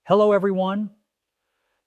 Hello everyone,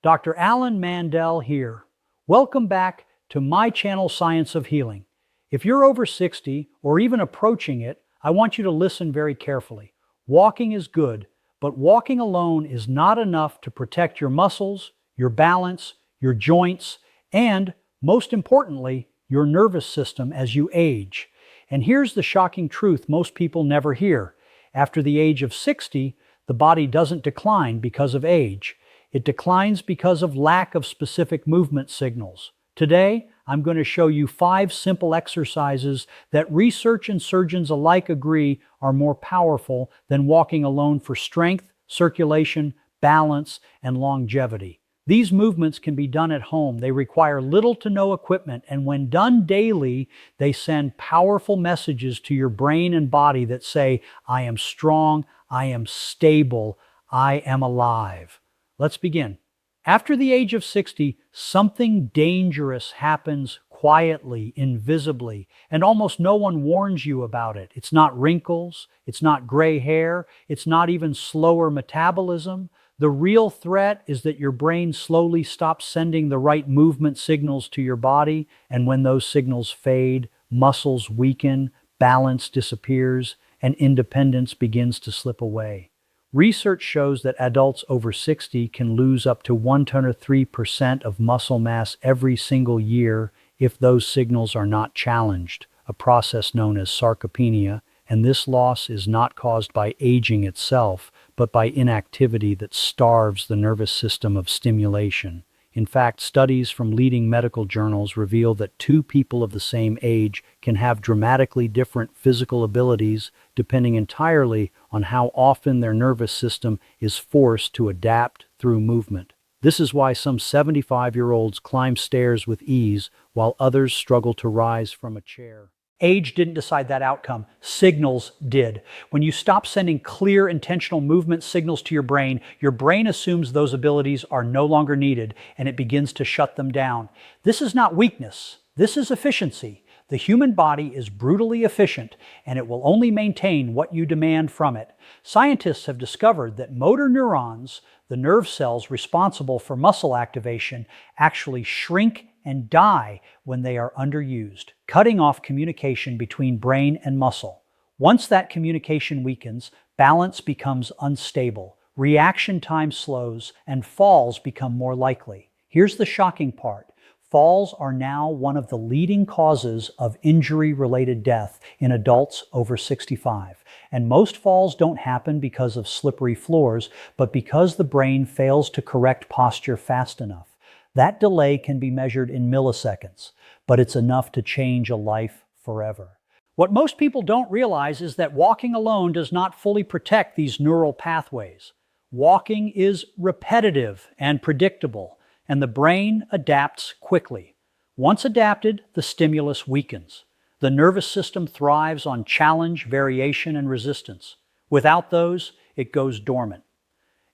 Dr. Alan Mandell here. Welcome back to my channel, Science of Healing. If you're over 60 or even approaching it, I want you to listen very carefully. Walking is good, but walking alone is not enough to protect your muscles, your balance, your joints, and most importantly, your nervous system as you age. And here's the shocking truth most people never hear. After the age of 60, the body doesn't decline because of age. It declines because of lack of specific movement signals. Today, I'm going to show you 5 simple exercises that research and surgeons alike agree are more powerful than walking alone for strength, circulation, balance, and longevity. These movements can be done at home. They require little to no equipment, and when done daily, they send powerful messages to your brain and body that say, I am strong, I am stable, I am alive. Let's begin. After the age of 60, something dangerous happens quietly, invisibly, and almost no one warns you about it. It's not wrinkles, it's not gray hair, it's not even slower metabolism. The real threat is that your brain slowly stops sending the right movement signals to your body, and when those signals fade, muscles weaken, balance disappears, and independence begins to slip away. Research shows that adults over 60 can lose up to 103% of muscle mass every single year if those signals are not challenged, a process known as sarcopenia, and this loss is not caused by aging itself, but by inactivity that starves the nervous system of stimulation. In fact, studies from leading medical journals reveal that 2 people of the same age can have dramatically different physical abilities depending entirely on how often their nervous system is forced to adapt through movement. This is why some 75-year-olds climb stairs with ease while others struggle to rise from a chair. Age didn't decide that outcome. Signals did. When you stop sending clear, intentional movement signals to your brain assumes those abilities are no longer needed, and it begins to shut them down. This is not weakness. This is efficiency. The human body is brutally efficient, and it will only maintain what you demand from it. Scientists have discovered that motor neurons, the nerve cells responsible for muscle activation, actually shrink and die when they are underused, cutting off communication between brain and muscle. Once that communication weakens, balance becomes unstable, reaction time slows, and falls become more likely. Here's the shocking part. Falls are now one of the leading causes of injury-related death in adults over 65. And most falls don't happen because of slippery floors, but because the brain fails to correct posture fast enough. That delay can be measured in milliseconds, but it's enough to change a life forever. What most people don't realize is that walking alone does not fully protect these neural pathways. Walking is repetitive and predictable, and the brain adapts quickly. Once adapted, the stimulus weakens. The nervous system thrives on challenge, variation, and resistance. Without those, it goes dormant.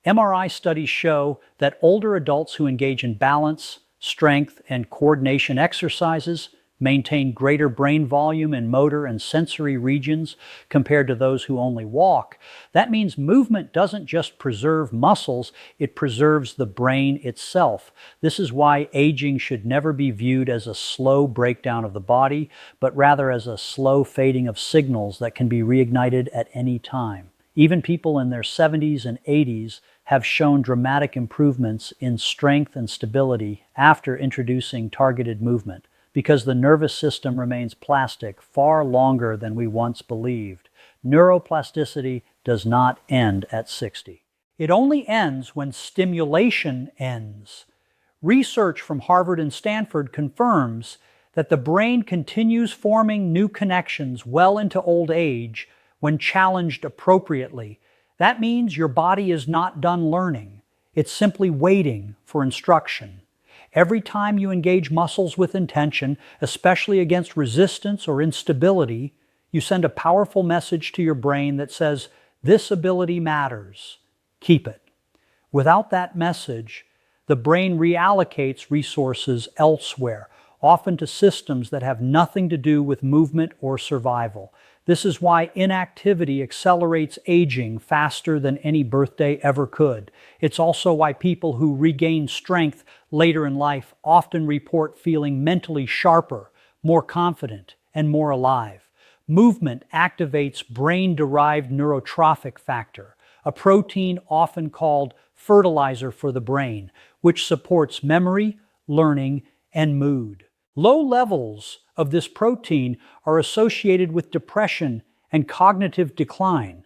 MRI studies show that older adults who engage in balance, strength, and coordination exercises maintain greater brain volume in motor and sensory regions compared to those who only walk. That means movement doesn't just preserve muscles, it preserves the brain itself. This is why aging should never be viewed as a slow breakdown of the body, but rather as a slow fading of signals that can be reignited at any time. Even people in their 70s and 80s have shown dramatic improvements in strength and stability after introducing targeted movement, because the nervous system remains plastic far longer than we once believed. Neuroplasticity does not end at 60. It only ends when stimulation ends. Research from Harvard and Stanford confirms that the brain continues forming new connections well into old age when challenged appropriately. That means your body is not done learning. It's simply waiting for instruction. Every time you engage muscles with intention, especially against resistance or instability, you send a powerful message to your brain that says, this ability matters. Keep it. Without that message, the brain reallocates resources elsewhere, often to systems that have nothing to do with movement or survival. This is why inactivity accelerates aging faster than any birthday ever could. It's also why people who regain strength later in life often report feeling mentally sharper, more confident, and more alive. Movement activates brain-derived neurotrophic factor, a protein often called fertilizer for the brain, which supports memory, learning, and mood. Low levels of this protein are associated with depression and cognitive decline,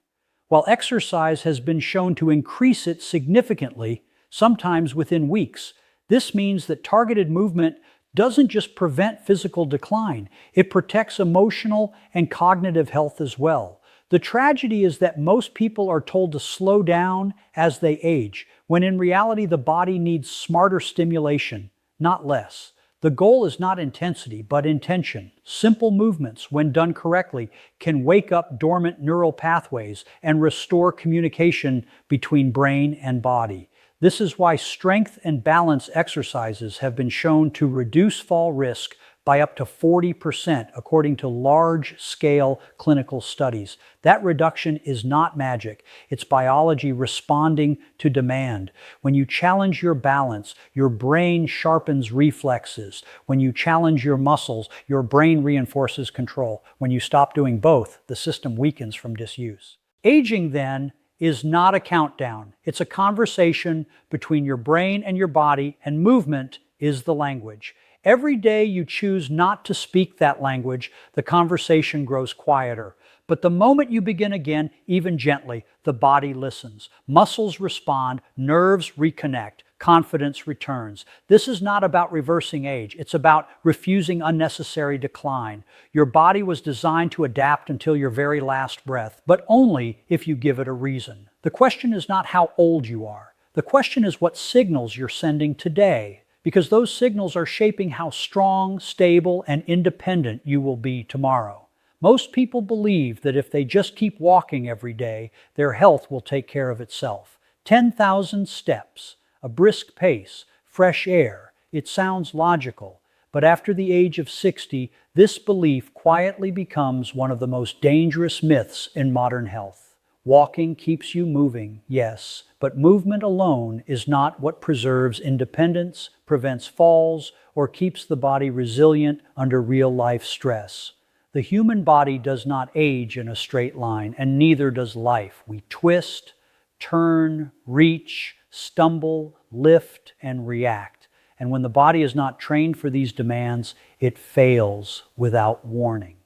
while exercise has been shown to increase it significantly, sometimes within weeks. This means that targeted movement doesn't just prevent physical decline, it protects emotional and cognitive health as well. The tragedy is that most people are told to slow down as they age, when in reality the body needs smarter stimulation, not less. The goal is not intensity, but intention. Simple movements, when done correctly, can wake up dormant neural pathways and restore communication between brain and body. This is why strength and balance exercises have been shown to reduce fall risk by up to 40%, according to large-scale clinical studies. That reduction is not magic. It's biology responding to demand. When you challenge your balance, your brain sharpens reflexes. When you challenge your muscles, your brain reinforces control. When you stop doing both, the system weakens from disuse. Aging, then, is not a countdown. It's a conversation between your brain and your body, and movement is the language. Every day you choose not to speak that language, the conversation grows quieter. But the moment you begin again, even gently, the body listens. Muscles respond, nerves reconnect, confidence returns. This is not about reversing age. It's about refusing unnecessary decline. Your body was designed to adapt until your very last breath, but only if you give it a reason. The question is not how old you are. The question is what signals you're sending today, because those signals are shaping how strong, stable, and independent you will be tomorrow. Most people believe that if they just keep walking every day, their health will take care of itself. 10,000 steps, a brisk pace, fresh air. It sounds logical, but after the age of 60, this belief quietly becomes one of the most dangerous myths in modern health. Walking keeps you moving, yes, but movement alone is not what preserves independence, prevents falls, or keeps the body resilient under real-life stress. The human body does not age in a straight line, and neither does life. We twist, turn, reach, stumble, lift, and react. And when the body is not trained for these demands, it fails without warning.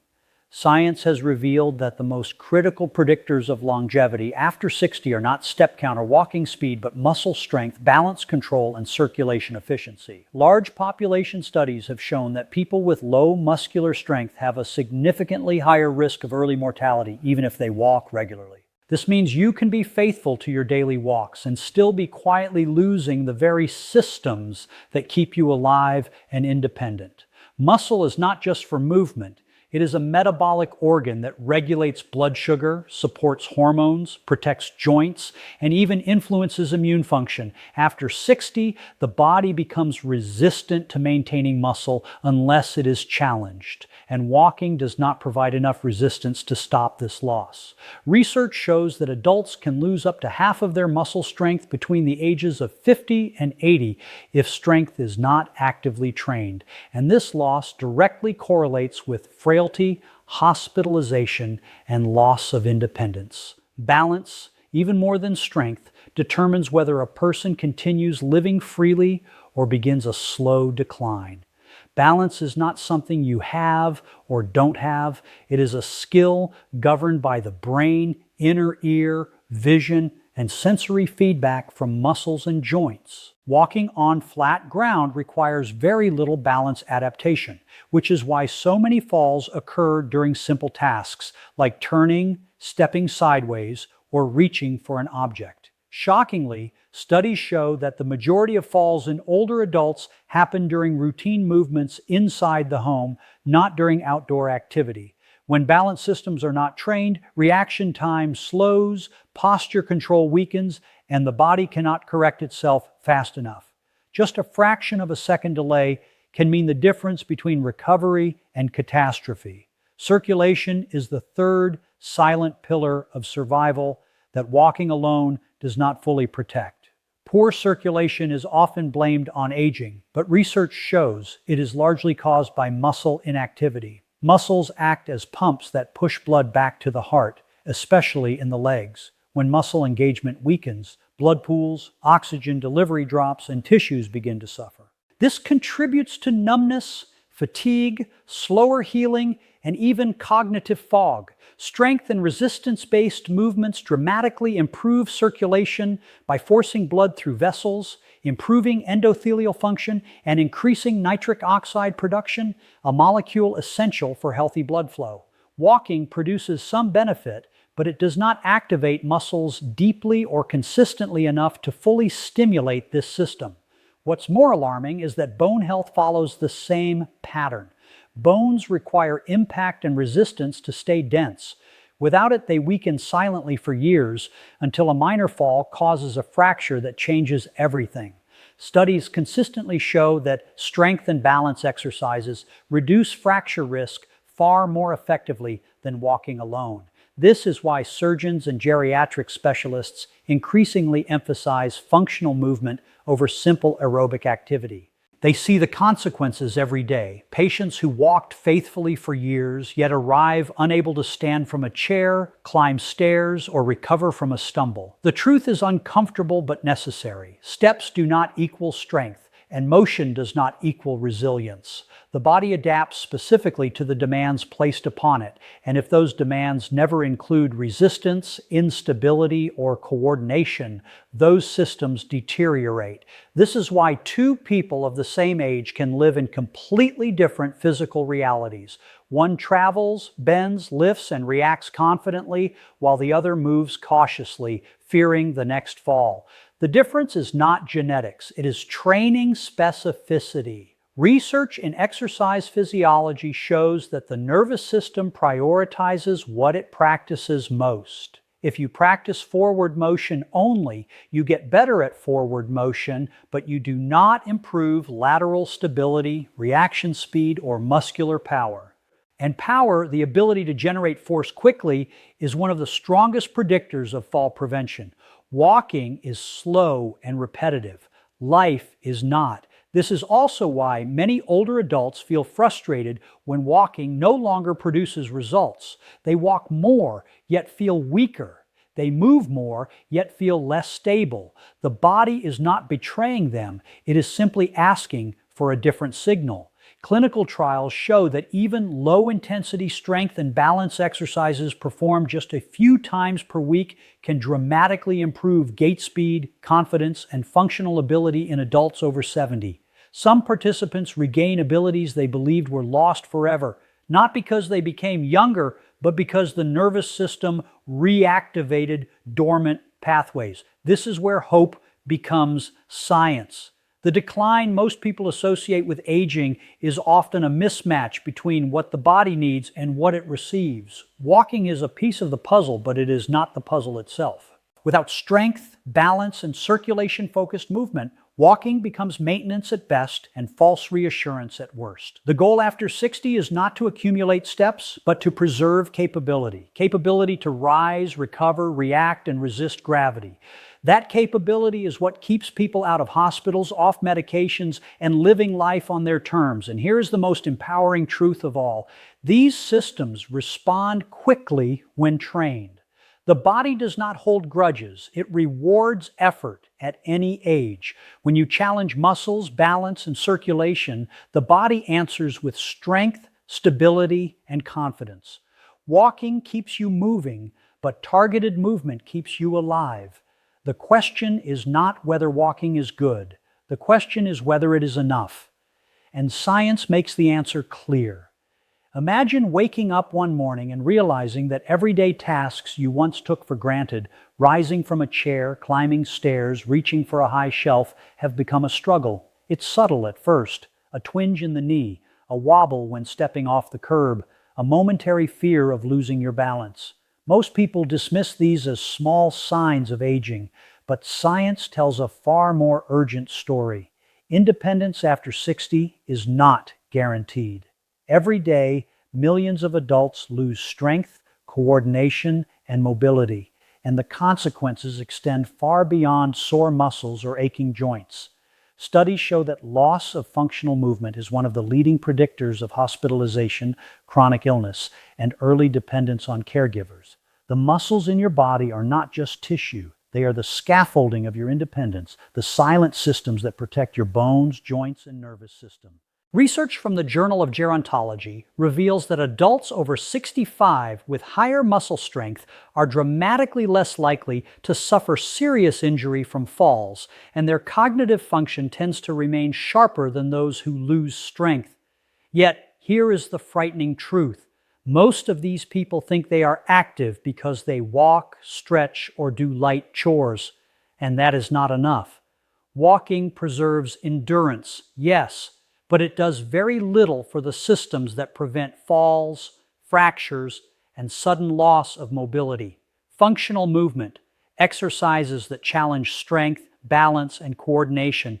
Science has revealed that the most critical predictors of longevity after 60 are not step count or walking speed, but muscle strength, balance control, and circulation efficiency. Large population studies have shown that people with low muscular strength have a significantly higher risk of early mortality, even if they walk regularly. This means you can be faithful to your daily walks and still be quietly losing the very systems that keep you alive and independent. Muscle is not just for movement. It is a metabolic organ that regulates blood sugar, supports hormones, protects joints, and even influences immune function. After 60, the body becomes resistant to maintaining muscle unless it is challenged, and walking does not provide enough resistance to stop this loss. Research shows that adults can lose up to half of their muscle strength between the ages of 50 and 80 if strength is not actively trained, and this loss directly correlates with frailty, hospitalization, and loss of independence. Balance, even more than strength, determines whether a person continues living freely or begins a slow decline. Balance is not something you have or don't have. It is a skill governed by the brain, inner ear, vision, and sensory feedback from muscles and joints. Walking on flat ground requires very little balance adaptation, which is why so many falls occur during simple tasks like turning, stepping sideways, or reaching for an object. Shockingly, studies show that the majority of falls in older adults happen during routine movements inside the home, not during outdoor activity. When balance systems are not trained, reaction time slows, posture control weakens, and the body cannot correct itself fast enough. Just a fraction of a second delay can mean the difference between recovery and catastrophe. Circulation is the third silent pillar of survival that walking alone does not fully protect. Poor circulation is often blamed on aging, but research shows it is largely caused by muscle inactivity. Muscles act as pumps that push blood back to the heart, especially in the legs. When muscle engagement weakens, blood pools, oxygen delivery drops, and tissues begin to suffer. This contributes to numbness, fatigue, slower healing, and even cognitive fog. Strength and resistance-based movements dramatically improve circulation by forcing blood through vessels, improving endothelial function, and increasing nitric oxide production, a molecule essential for healthy blood flow. Walking produces some benefit, but it does not activate muscles deeply or consistently enough to fully stimulate this system. What's more alarming is that bone health follows the same pattern. Bones require impact and resistance to stay dense. Without it, they weaken silently for years until a minor fall causes a fracture that changes everything. Studies consistently show that strength and balance exercises reduce fracture risk far more effectively than walking alone. This is why surgeons and geriatric specialists increasingly emphasize functional movement over simple aerobic activity. They see the consequences every day. Patients who walked faithfully for years, yet arrive unable to stand from a chair, climb stairs, or recover from a stumble. The truth is uncomfortable but necessary. Steps do not equal strength, and motion does not equal resilience. The body adapts specifically to the demands placed upon it, and if those demands never include resistance, instability, or coordination, those systems deteriorate. This is why two people of the same age can live in completely different physical realities. One travels, bends, lifts, and reacts confidently, while the other moves cautiously, fearing the next fall. The difference is not genetics, it is training specificity. Research in exercise physiology shows that the nervous system prioritizes what it practices most. If you practice forward motion only, you get better at forward motion, but you do not improve lateral stability, reaction speed, or muscular power. And power, the ability to generate force quickly, is one of the strongest predictors of fall prevention. Walking is slow and repetitive. Life is not. This is also why many older adults feel frustrated when walking no longer produces results. They walk more, yet feel weaker. They move more, yet feel less stable. The body is not betraying them. It is simply asking for a different signal. Clinical trials show that even low-intensity strength and balance exercises performed just a few times per week can dramatically improve gait speed, confidence, and functional ability in adults over 70. Some participants regain abilities they believed were lost forever, not because they became younger, but because the nervous system reactivated dormant pathways. This is where hope becomes science. The decline most people associate with aging is often a mismatch between what the body needs and what it receives. Walking is a piece of the puzzle, but it is not the puzzle itself. Without strength, balance, and circulation-focused movement, walking becomes maintenance at best and false reassurance at worst. The goal after 60 is not to accumulate steps, but to preserve capability. Capability to rise, recover, react, and resist gravity. That capability is what keeps people out of hospitals, off medications, and living life on their terms. And here is the most empowering truth of all. These systems respond quickly when trained. The body does not hold grudges. It rewards effort at any age. When you challenge muscles, balance, and circulation, the body answers with strength, stability, and confidence. Walking keeps you moving, but targeted movement keeps you alive. The question is not whether walking is good. The question is whether it is enough. And science makes the answer clear. Imagine waking up one morning and realizing that everyday tasks you once took for granted, rising from a chair, climbing stairs, reaching for a high shelf, have become a struggle. It's subtle at first, a twinge in the knee, a wobble when stepping off the curb, a momentary fear of losing your balance. Most people dismiss these as small signs of aging, but science tells a far more urgent story. Independence after 60 is not guaranteed. Every day, millions of adults lose strength, coordination, and mobility, and the consequences extend far beyond sore muscles or aching joints. Studies show that loss of functional movement is one of the leading predictors of hospitalization, chronic illness, and early dependence on caregivers. The muscles in your body are not just tissue. They are the scaffolding of your independence, the silent systems that protect your bones, joints, and nervous system. Research from the Journal of Gerontology reveals that adults over 65 with higher muscle strength are dramatically less likely to suffer serious injury from falls, and their cognitive function tends to remain sharper than those who lose strength. Yet, here is the frightening truth. Most of these people think they are active because they walk, stretch, or do light chores, and that is not enough. Walking preserves endurance, yes, but it does very little for the systems that prevent falls, fractures, and sudden loss of mobility. Functional movement, exercises that challenge strength, balance, and coordination,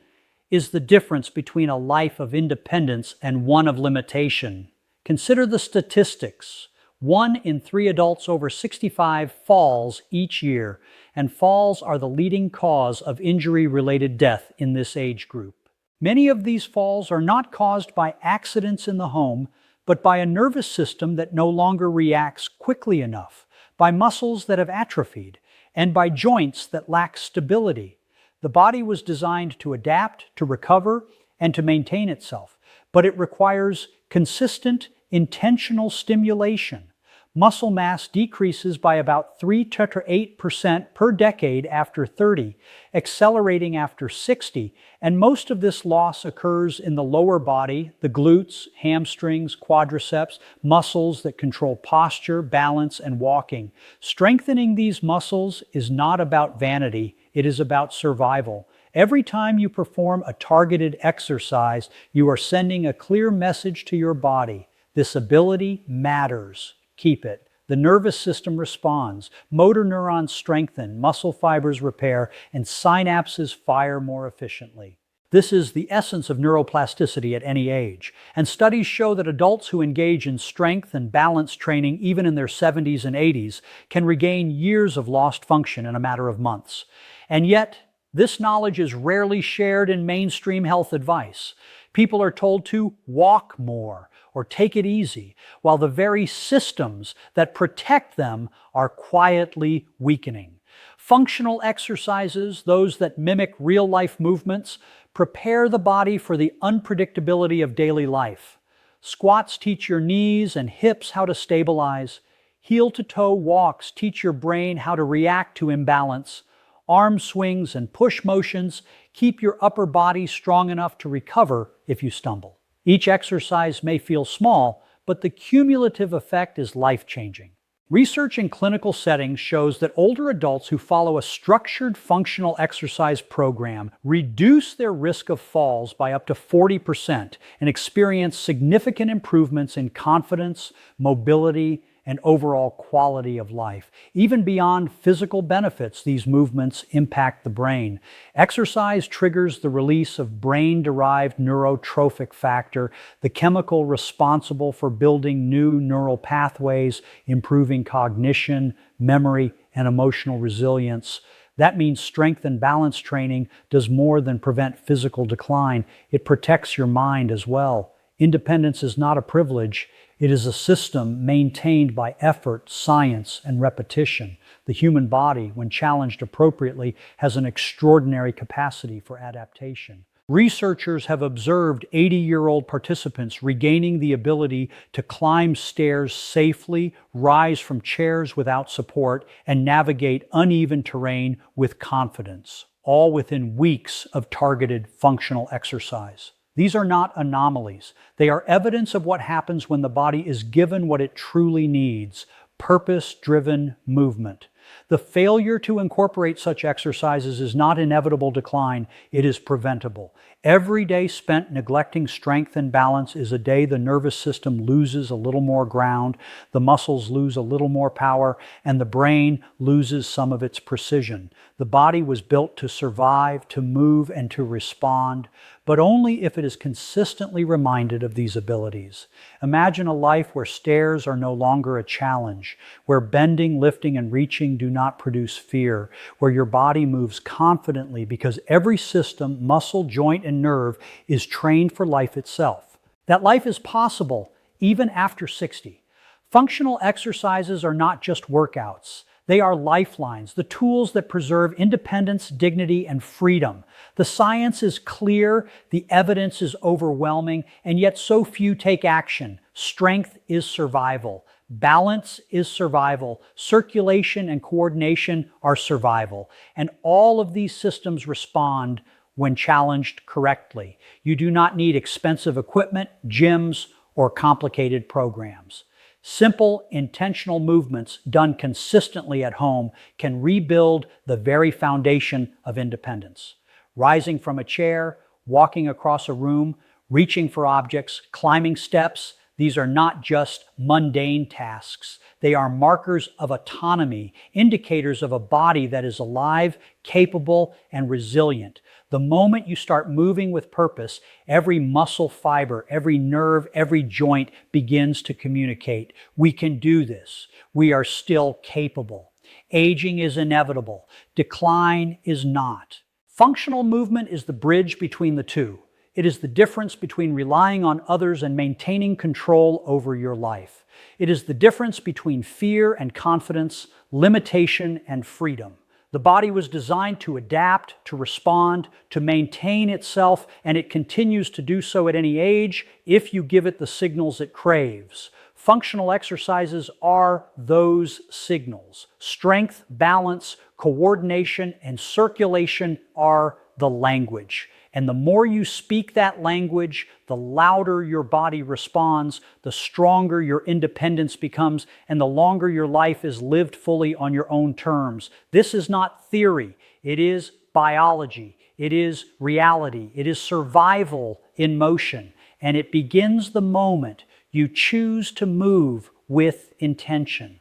is the difference between a life of independence and one of limitation. Consider the statistics. 1 in 3 adults over 65 falls each year, and falls are the leading cause of injury-related death in this age group. Many of these falls are not caused by accidents in the home, but by a nervous system that no longer reacts quickly enough, by muscles that have atrophied, and by joints that lack stability. The body was designed to adapt, to recover, and to maintain itself, but it requires consistent, intentional stimulation. Muscle mass decreases by about 3 to 8% per decade after 30, accelerating after 60, and most of this loss occurs in the lower body, the glutes, hamstrings, quadriceps, muscles that control posture, balance, and walking. Strengthening these muscles is not about vanity, it is about survival. Every time you perform a targeted exercise, you are sending a clear message to your body. This ability matters. Keep it. The nervous system responds, motor neurons strengthen, muscle fibers repair, and synapses fire more efficiently. This is the essence of neuroplasticity at any age, and studies show that adults who engage in strength and balance training even in their 70s and 80s can regain years of lost function in a matter of months. And yet, this knowledge is rarely shared in mainstream health advice. People are told to walk more or take it easy, while the very systems that protect them are quietly weakening. Functional exercises, those that mimic real-life movements, prepare the body for the unpredictability of daily life. Squats teach your knees and hips how to stabilize. Heel-to-toe walks teach your brain how to react to imbalance. Arm swings and push motions keep your upper body strong enough to recover if you stumble. Each exercise may feel small, but the cumulative effect is life-changing. Research in clinical settings shows that older adults who follow a structured functional exercise program reduce their risk of falls by up to 40% and experience significant improvements in confidence, mobility, and overall quality of life. Even beyond physical benefits, these movements impact the brain. Exercise triggers the release of brain-derived neurotrophic factor, the chemical responsible for building new neural pathways, improving cognition, memory, and emotional resilience. That means strength and balance training does more than prevent physical decline. It protects your mind as well. Independence is not a privilege. It is a system maintained by effort, science, and repetition. The human body, when challenged appropriately, has an extraordinary capacity for adaptation. Researchers have observed 80-year-old participants regaining the ability to climb stairs safely, rise from chairs without support, and navigate uneven terrain with confidence, all within weeks of targeted functional exercise. These are not anomalies. They are evidence of what happens when the body is given what it truly needs: purpose-driven movement. The failure to incorporate such exercises is not inevitable decline, it is preventable. Every day spent neglecting strength and balance is a day the nervous system loses a little more ground, the muscles lose a little more power, and the brain loses some of its precision. The body was built to survive, to move, and to respond, but only if it is consistently reminded of these abilities. Imagine a life where stairs are no longer a challenge, where bending, lifting, and reaching do not produce fear, where your body moves confidently because every system, muscle, joint, and nerve is trained for life itself. That life is possible even after 60. Functional exercises are not just workouts. They are lifelines, the tools that preserve independence, dignity, and freedom. The science is clear, the evidence is overwhelming, and yet so few take action. Strength is survival. Balance is survival. Circulation and coordination are survival. And all of these systems respond when challenged correctly. You do not need expensive equipment, gyms, or complicated programs. Simple, intentional movements done consistently at home can rebuild the very foundation of independence. Rising from a chair, walking across a room, reaching for objects, climbing steps, these are not just mundane tasks. They are markers of autonomy, indicators of a body that is alive, capable, and resilient. The moment you start moving with purpose, every muscle fiber, every nerve, every joint begins to communicate. We can do this. We are still capable. Aging is inevitable. Decline is not. Functional movement is the bridge between the two. It is the difference between relying on others and maintaining control over your life. It is the difference between fear and confidence, limitation and freedom. The body was designed to adapt, to respond, to maintain itself, and it continues to do so at any age if you give it the signals it craves. Functional exercises are those signals. Strength, balance, coordination, and circulation are the language. And the more you speak that language, the louder your body responds, the stronger your independence becomes, and the longer your life is lived fully on your own terms. This is not theory. It is biology. It is reality. It is survival in motion. And it begins the moment you choose to move with intention.